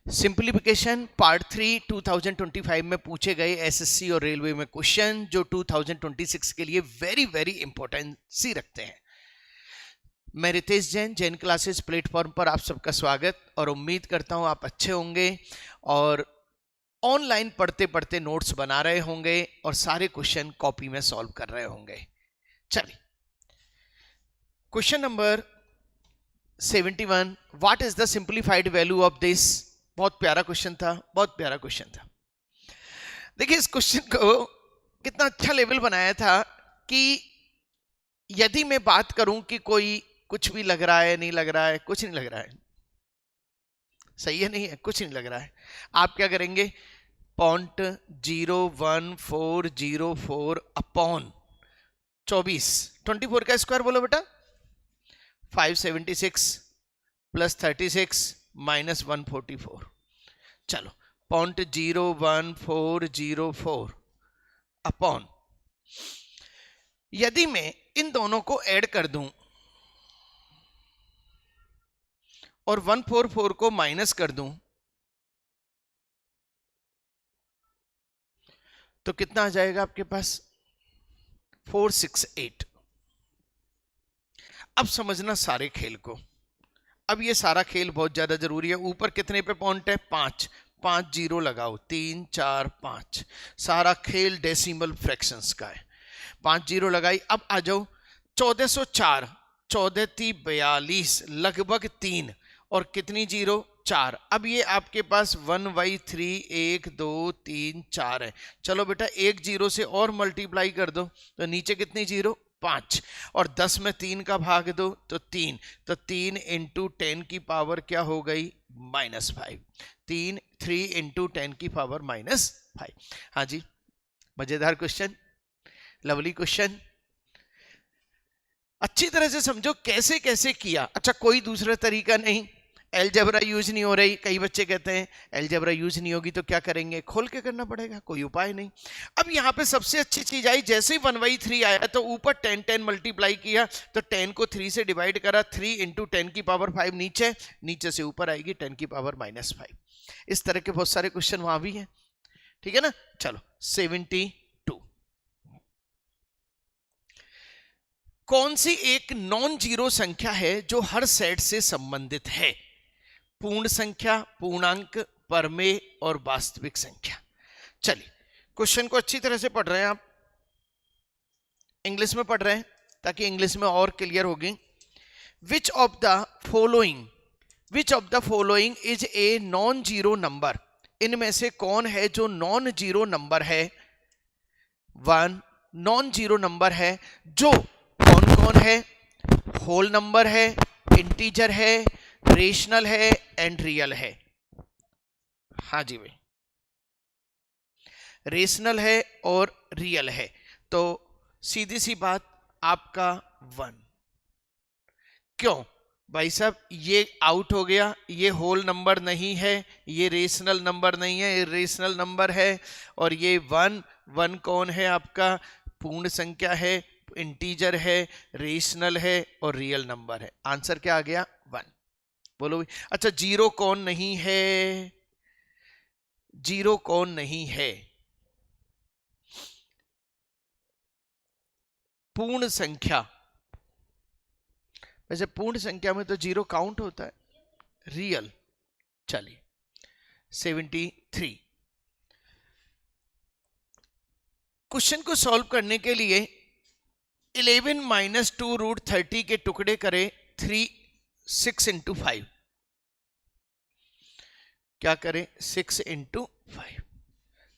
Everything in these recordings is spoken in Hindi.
सिंप्लीफिकेशन पार्ट 3 2025 में पूछे गए एसएससी और रेलवे में क्वेश्चन जो 2026 के लिए वेरी वेरी इंपॉर्टेंसी रखते हैं। मैं रितेश जैन, जैन क्लासेस प्लेटफॉर्म पर आप सबका स्वागत और उम्मीद करता हूं आप अच्छे होंगे और ऑनलाइन पढ़ते पढ़ते नोट्स बना रहे होंगे और सारे क्वेश्चन कॉपी में सॉल्व कर रहे होंगे। चलिए, question number 71, what is the simplified value of this. बहुत प्यारा क्वेश्चन था, बहुत प्यारा क्वेश्चन था। देखिए इस क्वेश्चन को कितना अच्छा लेवल बनाया था कि यदि मैं बात करूं कि कोई कुछ भी लग रहा है, नहीं लग रहा है, कुछ नहीं लग रहा है, सही है नहीं है, कुछ नहीं लग रहा है, आप क्या करेंगे, 0.01404 अपॉन 24 का स्क्वायर बोलो बेटा, 576 प्लस 36 माइनस 144। चलो 0.01404 अपॉन, यदि मैं इन दोनों को ऐड कर दूं और 144 को माइनस कर दूं तो कितना आ जाएगा आपके पास, 468। अब समझना सारे खेल को। अब ये सारा खेल बहुत ज्यादा जरूरी है। ऊपर कितने पे पॉइंट है, 5 जीरो लगाओ, 3 4 5। सारा खेल डेसिमल फ्रैक्शंस का है। 5 जीरो लगाई। अब आ जाओ 1404, 14 × 42 लगभग 3 और कितनी जीरो, 4। अब ये आपके पास 1/3 1 2 3 4 है। चलो बेटा एक जीरो से और मल्टीप्लाई कर दो तो नीचे कितनी जीरो, 5, और 10 में 3 का भाग दो तो 3, तो 3 × 10 की पावर क्या हो गई, -5। 3 × 10 की पावर -5। हाँ जी, मजेदार क्वेश्चन, लवली क्वेश्चन, अच्छी तरह से समझो कैसे कैसे किया। अच्छा कोई दूसरा तरीका नहीं, अलजेब्रा यूज नहीं हो रही। कई बच्चे कहते हैं अलजेब्रा यूज नहीं होगी तो क्या करेंगे, खोल के करना पड़ेगा, कोई उपाय नहीं। अब यहां पे सबसे अच्छी चीज आई, जैसे ही 1/3 आया तो ऊपर 10 मल्टीप्लाई किया तो 10 को 3 से डिवाइड करा, 3 × 10 की पावर 5 नीचे, नीचे से ऊपर आएगी 10 की पावर -5। इस तरह के बहुत सारे क्वेश्चन वहां भी हैं, ठीक है ना। चलो 72, कौन सी एक नॉन जीरो संख्या है जो हर सेट से संबंधित है, पूर्ण संख्या, पूर्णांक, परमेय और वास्तविक संख्या। चलिए क्वेश्चन को अच्छी तरह से पढ़ रहे हैं आप, इंग्लिश में पढ़ रहे हैं ताकि इंग्लिश में और क्लियर होगी। Which of the following is a non zero number. इनमें से कौन है जो नॉन जीरो नंबर है, 1 नॉन जीरो नंबर है, जो कौन कौन है, होल नंबर है, इंटीजर है, रेशनल है एंड रियल है। हाँ जी भाई, रेशनल है और रियल है, तो सीधी सी बात आपका 1। क्यों भाई साहब, ये आउट हो गया, ये होल नंबर नहीं है, ये रेशनल नंबर नहीं है, ये रेशनल नंबर है, और ये 1 कौन है आपका, पूर्ण संख्या है, इंटीजर है, रेशनल है और रियल नंबर है। आंसर क्या आ गया, 1। बोलो भाई। अच्छा जीरो कौन नहीं है, जीरो कौन नहीं है, पूर्ण संख्या। वैसे पूर्ण संख्या में तो जीरो काउंट होता है, रियल। चलिए 73, क्वेश्चन को सॉल्व करने के लिए 11 - 2√30 के टुकड़े करें 6 × 5। क्या करें, 6 × 5,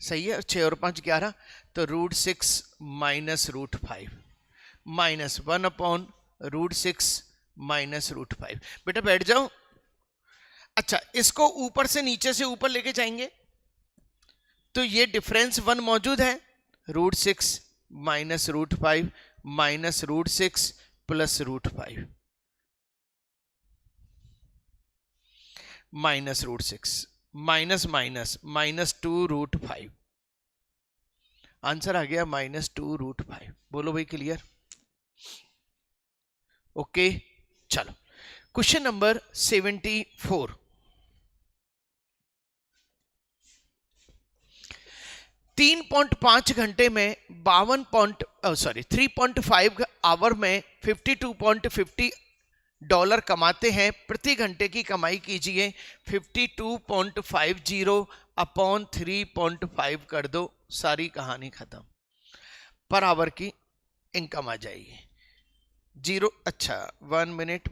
सही है। 6 और 5 11, तो √6 - √5 -1 अपॉन √6 - √5। बेटा बैठ जाओ। अच्छा इसको ऊपर से नीचे से ऊपर लेके जाएंगे तो ये डिफरेंस 1 मौजूद है, √6 - √5 -√6 प्लस √5 -√6 माइनस माइनस -2√5। आंसर आ गया -2√5। बोलो भाई क्लियर, ओके। चलो क्वेश्चन नंबर 74, 3.5 घंटे में 3.5 आवर में $52.50 कमाते हैं, प्रति घंटे की कमाई कीजिए 52.50 अपॉन 3.5 कर दो, सारी कहानी खत्म। पर आवर की इनकम आ जाएगी जीरो। अच्छा 1 मिनट,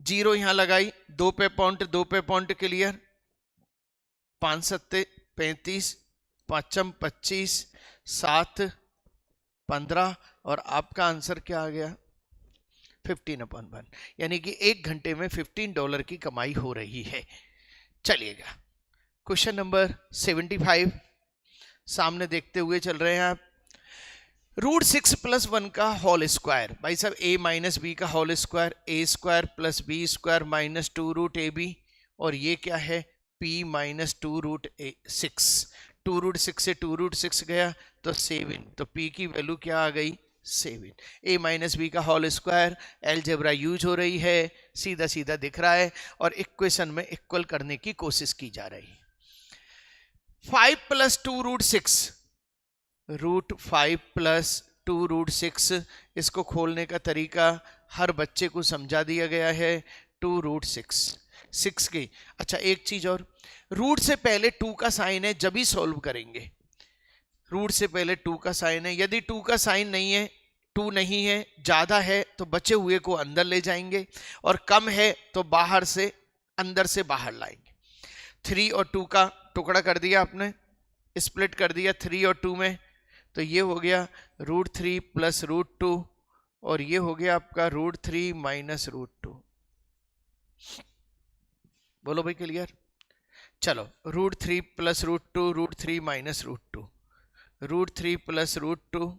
जीरो यहां लगाई, 2 पे पॉइंट क्लियर, 5 सत्ते 35, 5 25, 7 15 और आपका आंसर क्या आ गया 15/1, यानी कि 1 घंटे में $15 की कमाई हो रही है। चलिएगा क्वेश्चन नंबर 75 सामने देखते हुए चल रहे हैं आप। √6 + 1 का होल स्क्वायर, भाई साहब a - b का whole square, a² + b² - 2√ab, और ये क्या है p - 2√6, 2√6 से 2√6 गया तो 7, तो p की वैल्यू क्या आ गई 7। a - b का होल स्क्वायर, अलजेब्रा यूज हो रही है, सीधा सीधा दिख रहा है और इक्वेशन में इक्वल करने की कोशिश की जा रही है। 5 + 2√6, √5 + 2√6, इसको खोलने का तरीका हर बच्चे को समझा दिया गया है। 2√6 6 की। अच्छा एक चीज और, रूट से पहले 2 का साइन है जब ही सॉल्व करेंगे, रूट से पहले 2 का साइन है, यदि 2 का साइन नहीं है, 2 नहीं है, ज्यादा है तो बचे हुए को अंदर ले जाएंगे और कम है तो बाहर से अंदर से बाहर लाएंगे। 3 और 2 का टुकड़ा कर दिया आपने, स्प्लिट कर दिया 3 और 2 में, तो ये हो गया √3 + √2 और ये हो गया आपका √3 - √2। बोलो भाई क्लियर। चलो √3 + √2, √3 - √2, √3 + √2,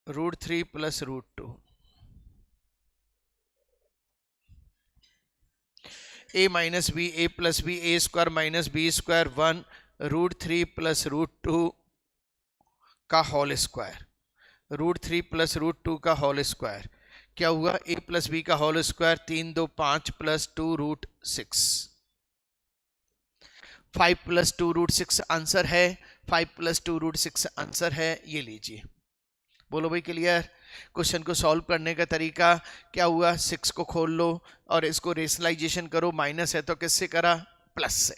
√3 + √2, a - b, a + b, a² - b² 1, √3 + √2 का होल स्क्वायर, √3 + √2 का होल स्क्वायर, क्या हुआ a + b का होल स्क्वायर, 3 2 5 + 2√6, 5 + 2√6 आंसर है, 5 + 2√6 आंसर है, ये लीजिए। बोलो भाई क्लियर। क्वेश्चन को सॉल्व करने का तरीका क्या हुआ, 6 को खोल लो और इसको रेशनलाइजेशन करो, माइनस है तो किससे करा प्लस से।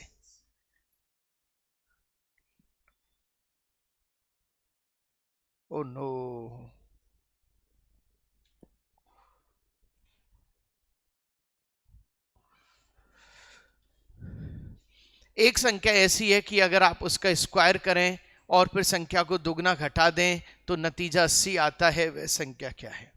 ओ नो, एक संख्या ऐसी है कि अगर आप उसका स्क्वायर करें और फिर संख्या को दुगना घटा दें तो नतीजा 80 आता है, वह संख्या क्या है।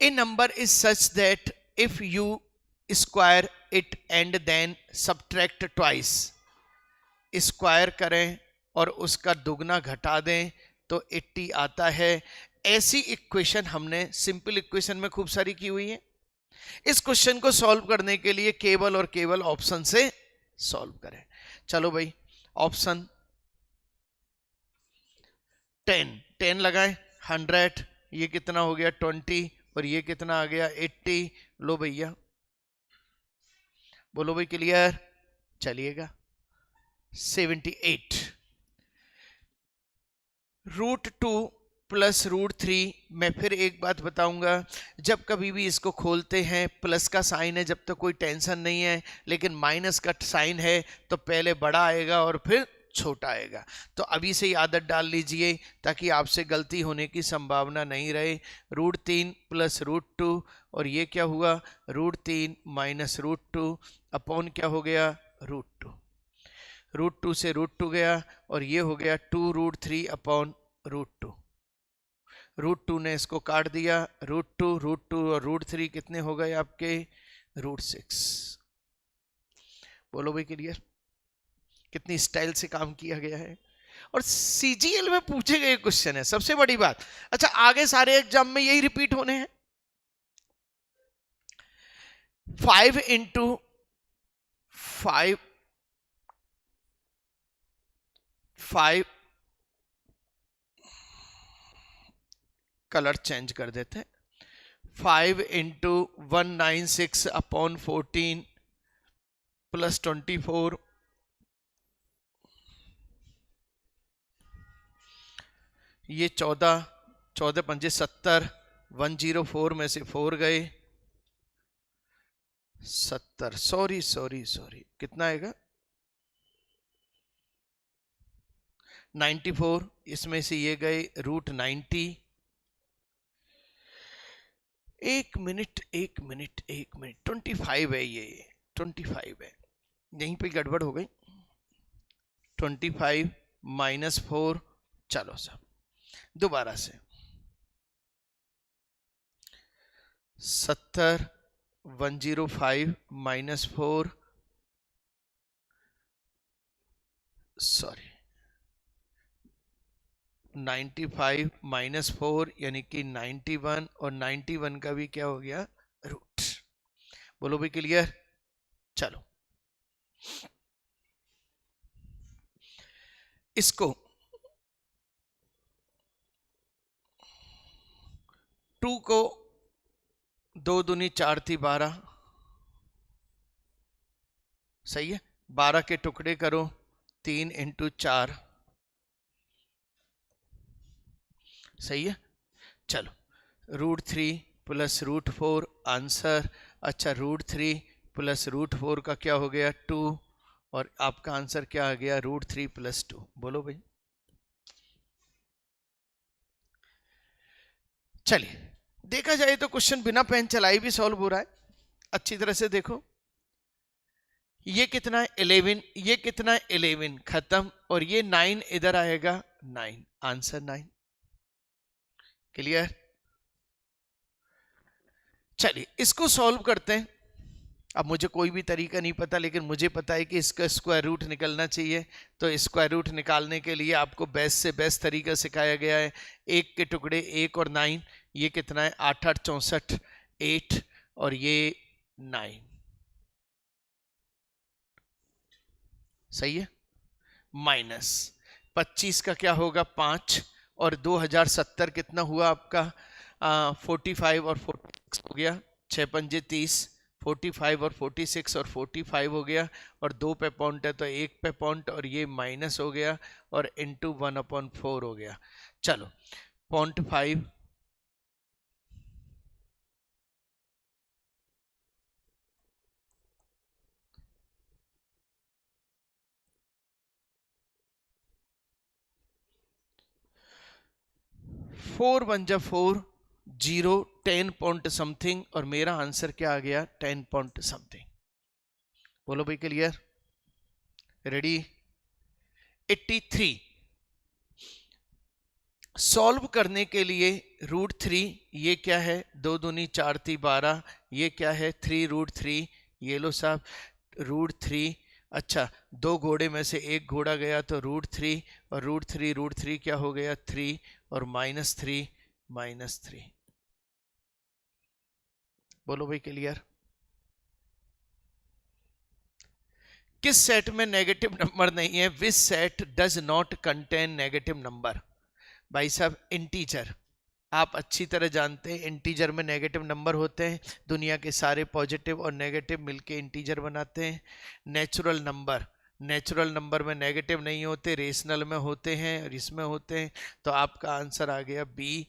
A number is such that if you square it and then subtract twice, square करें और उसका दुगना घटा दें तो 80 आता है। ऐसी इक्वेशन हमने सिंपल इक्वेशन में खूब सारी की हुई है। इस क्वेश्चन को सॉल्व करने के लिए केवल और केवल ऑप्शन से सॉल्व करें। चलो भाई ऑप्शन 10 लगाएं, 100, ये कितना हो गया 20 और ये कितना आ गया 80। लो भैया, बोलो भाई क्लियर। चलिएगा 78, √2 + √3। मैं फिर एक बात बताऊंगा, जब कभी भी इसको खोलते हैं प्लस का साइन है जब तक कोई टेंशन नहीं है, लेकिन माइनस का साइन है तो पहले बड़ा आएगा और फिर छोटा आएगा। तो अभी से ही आदत डाल लीजिए ताकि आपसे गलती होने की संभावना नहीं रहे। √3 + √2 और ये क्या हुआ √3 - √2 अपॉन क्या हो गया √2, √2 से √2 गया और ये हो गया 2√3 अपॉन √2, √2 ने इसको काट दिया, √2 और √3 कितने हो गए आपके √6। बोलो भाई क्लियर। कितनी स्टाइल से काम किया गया है और सीजीएल में पूछे गए क्वेश्चन है, सबसे बड़ी बात। अच्छा आगे सारे एग्जाम में यही रिपीट होने हैं। 5 × 5 कलर चेंज कर देते हैं, 5 × 196 अपॉन 14 प्लस 24, ये 14, 14 पंजे 70, 104 में से 4 गए 70, सॉरी कितना आएगा 94, इसमें से ये गए √90। एक मिनट 25 है, ये 25 है, यहीं पे गड़बड़ हो गई। 25 -4, चलो सब दोबारा से 70, 105 -4, सॉरी 95 -4 यानी कि 91, और 91 का भी क्या हो गया रूट। बोलो भी क्लियर। चलो इसको 2 को 2 दूनी 4 थी 12, सही है, 12 के टुकड़े करो 3 × 4, सही है। चलो √3 + √4 आंसर। अच्छा √3 + √4 का क्या हो गया 2, और आपका आंसर क्या आ गया √3 + 2। बोलो भाई। चलिए देखा जाए तो क्वेश्चन बिना पेन चलाए भी सॉल्व हो रहा है। अच्छी तरह से देखो, ये कितना है 11, ये कितना है 11, खत्म, और ये 9 इधर आएगा 9, आंसर 9। क्लियर। चलिए इसको सॉल्व करते हैं। अब मुझे कोई भी तरीका नहीं पता, लेकिन मुझे पता है कि इसका स्क्वायर रूट निकलना चाहिए। तो स्क्वायर रूट निकालने के लिए आपको बेस्ट से बेस्ट तरीका सिखाया गया है। 1 के टुकड़े 1 और 9, ये कितना है 8 8 64, 8, और ये 9, सही है। माइनस 25 का क्या होगा 5, और 2070 कितना हुआ आपका 45 और 46 हो गया, 6 पंजे 30, 45 और 46 और 45 हो गया, और 2 पे पॉइंट है तो 1 पे पॉइंट, और ये माइनस हो गया, और इंटू 1/4 हो गया। चलो 0.5 4 1 जा 4, 0 10 पॉइंट समथिंग, और मेरा आंसर क्या आ गया 10 पॉइंट समथिंग। बोलो भाई क्लियर। रेडी। 83 सॉल्व करने के लिए √3, ये क्या है 2 दूनी 4 थी 12, ये क्या है 3 √3, ये लो साहब √3। अच्छा 2 घोड़े में से 1 घोड़ा गया तो √3, और √3 क्या हो गया 3, और -3 -3। बोलो भाई क्लियर। किस सेट में नेगेटिव नंबर नहीं है? Which set does not contain negative number? भाई साहब इंटीजर, आप अच्छी तरह जानते हैं इंटीजर में नेगेटिव नंबर होते हैं। दुनिया के सारे पॉजिटिव और नेगेटिव मिलके इंटीजर बनाते हैं। नेचुरल नंबर, नेचुरल नंबर में नेगेटिव नहीं होते, रेशनल में होते हैं और इसमें होते हैं। तो आपका आंसर आ गया बी,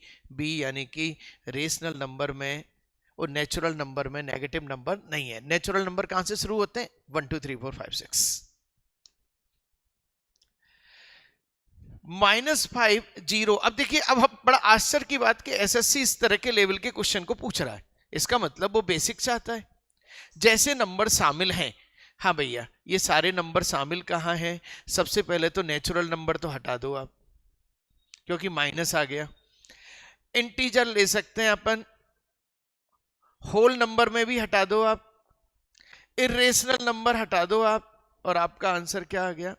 यानी कि रेशनल नंबर में और नेचुरल नंबर में नेगेटिव नंबर नहीं है। नेचुरल नंबर कहां से शुरू होते हैं 1 2 3 4 5 6। -5 0। अब देखिए, अब हम बड़ा आश्चर्य की बात कि एसएससी इस तरह के लेवल के क्वेश्चन को पूछ रहा है। इसका मतलब वो बेसिक चाहता है। जैसे नंबर शामिल हैं, हाँ भैया ये सारे नंबर शामिल कहाँ हैं? सबसे पहले तो नेचुरल नंबर तो हटा दो आप, क्योंकि माइनस आ गया। इंटीजर ले सकते हैं अपन, होल नंबर में भी हटा दो आप, इरेशनल नंबर हटा दो आप, और आपका आंसर क्या आ गया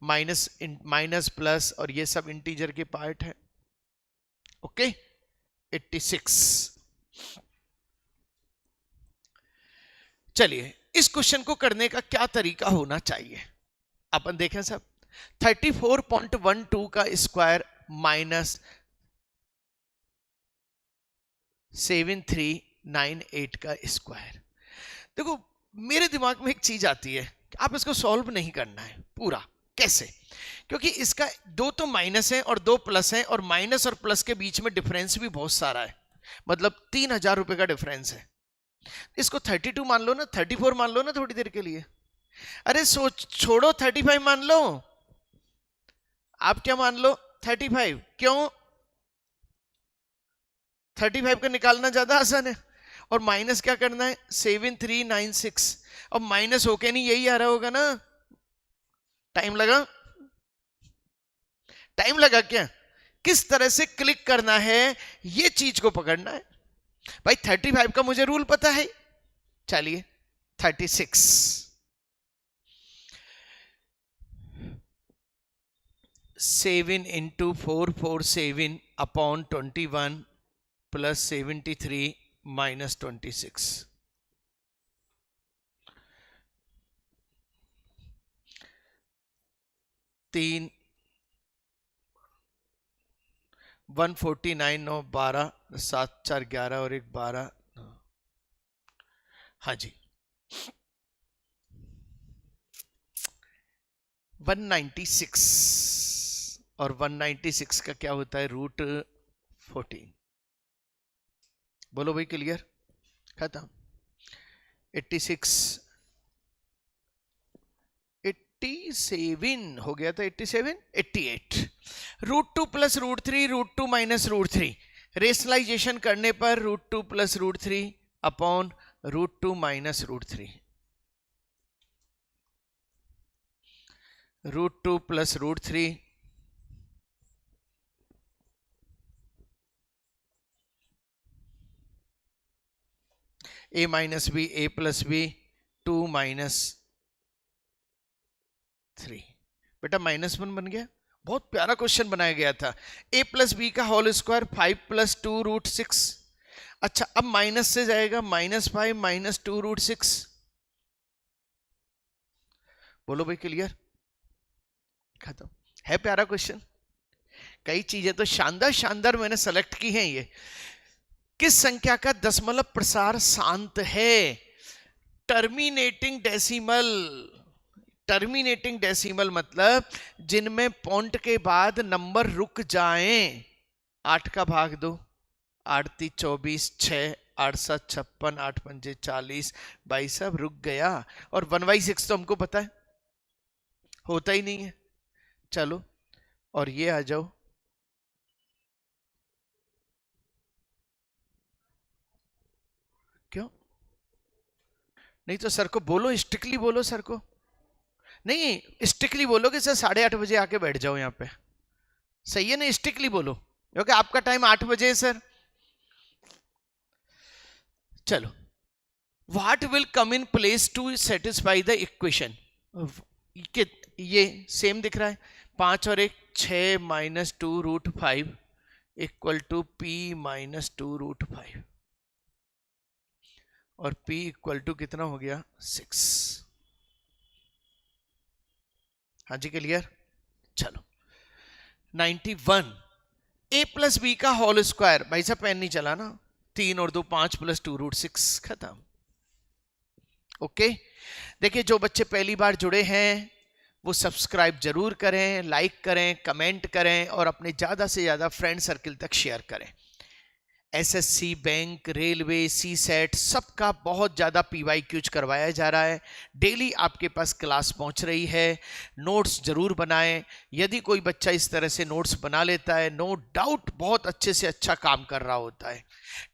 माइनस प्लस, और ये सब इंटीजर के पार्ट है। ओके 86। चलिए इस क्वेश्चन को करने का क्या तरीका होना चाहिए अपन देखें सब। 34.12 का स्क्वायर -7398 का स्क्वायर। देखो मेरे दिमाग में एक चीज आती है, आप इसको सॉल्व नहीं करना है पूरा। कैसे? क्योंकि इसका दो तो माइनस है और दो प्लस है, और माइनस और प्लस के बीच में डिफरेंस भी बहुत सारा है, मतलब 3,000 रुपए का डिफरेंस है। इसको 32 मान लो ना, 34 मान लो ना थोड़ी देर के लिए। अरे सोच छोड़ो, 35 मान लो। आप क्या मान लो? 35। क्यों? 35 का निकालना ज्यादा आसान है। और माइनस क्या करना है? 7396। अब माइनस होके नहीं यही आ रहा होगा ना? टाइम लगा? टाइम लगा क्या? किस तरह से क्लिक करना है ये चीज को पकड़ना है भाई। 35 का मुझे रूल पता है। चलिए 36। 7 into 447 upon 21 plus 73 minus 26. 3 149 9 12 7 4 11 और 1 12। हाँ जी 196 और 196 का क्या होता है? रूट 14। बोलो भाई क्लियर? खत्म। 86 87 हो गया था। 87 88। √2 प्लस √3 √2 माइनस √3। रेशनलाइजेशन करने पर √2 plus √3 upon √2 minus √3। √2 plus √3 a minus B a plus B 2 minus 3। बेटा -1 बन गया। बहुत प्यारा क्वेश्चन बनाया गया था। a प्लस बी का होल स्क्वायर 5 प्लस 2 √6। अच्छा अब माइनस से जाएगा, -5 माइनस 2 √6। बोलो भाई क्लियर? खत्म। है प्यारा क्वेश्चन। कई चीजें तो शानदार शानदार मैंने सेलेक्ट की हैं। ये किस संख्या का दशमलव प्रसार शांत है? Terminating decimal. टर्मिनेटिंग डेसिमल मतलब जिनमें पॉइंट के बाद नंबर रुक जाएं। 8 का भाग 2, 8 3 24, 6 8 7 56, 8 5 40। भाई साहब रुक गया। और 1/6 तो हमको पता है होता ही नहीं है। चलो और ये आ जाओ। क्यों नहीं? तो सर को बोलो, स्ट्रिक्टली बोलो सर को। नहीं स्ट्रिक्टली बोलो कि सर 8:30 बजे आके बैठ जाओ यहाँ पे। सही है ना? स्ट्रिक्टली बोलो क्योंकि आपका टाइम 8 बजे है सर। चलो what will come in place to satisfy the equation? ये सेम दिख रहा है। 5 और 1 6 minus 2 √5 equal to p minus 2 √5 और p इक्वल टू कितना हो गया? 6। हाँ जी क्लियर? चलो 91 a प्लस बी का होल स्क्वायर। भाई साहब पेन नहीं चला ना? 3 और 2 5 प्लस 2 √6। खत्म। ओके देखिए जो बच्चे पहली बार जुड़े हैं वो सब्सक्राइब जरूर करें, लाइक करें, कमेंट करें और अपने ज्यादा से ज्यादा फ्रेंड सर्किल तक शेयर करें। एसएससी, बैंक, रेलवे, सीसेट सबका बहुत ज़्यादा PYQs करवाया जा रहा है। डेली आपके पास क्लास पहुंच रही है। नोट्स जरूर बनाएं। यदि कोई बच्चा इस तरह से नोट्स बना लेता है, नो डाउट बहुत अच्छे से अच्छा काम कर रहा होता है।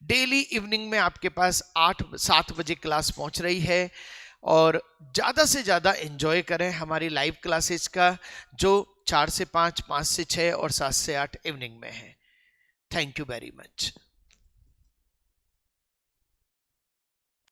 डेली इवनिंग में आपके पास 8-7 बजे क्लास पहुंच रही है और ज़्यादा से ज़्यादा एंजॉय करें हमारी लाइव क्लासेस का, जो 4 से 5, 5 से 6 और 7 से 8 इवनिंग में है। Thank you very much.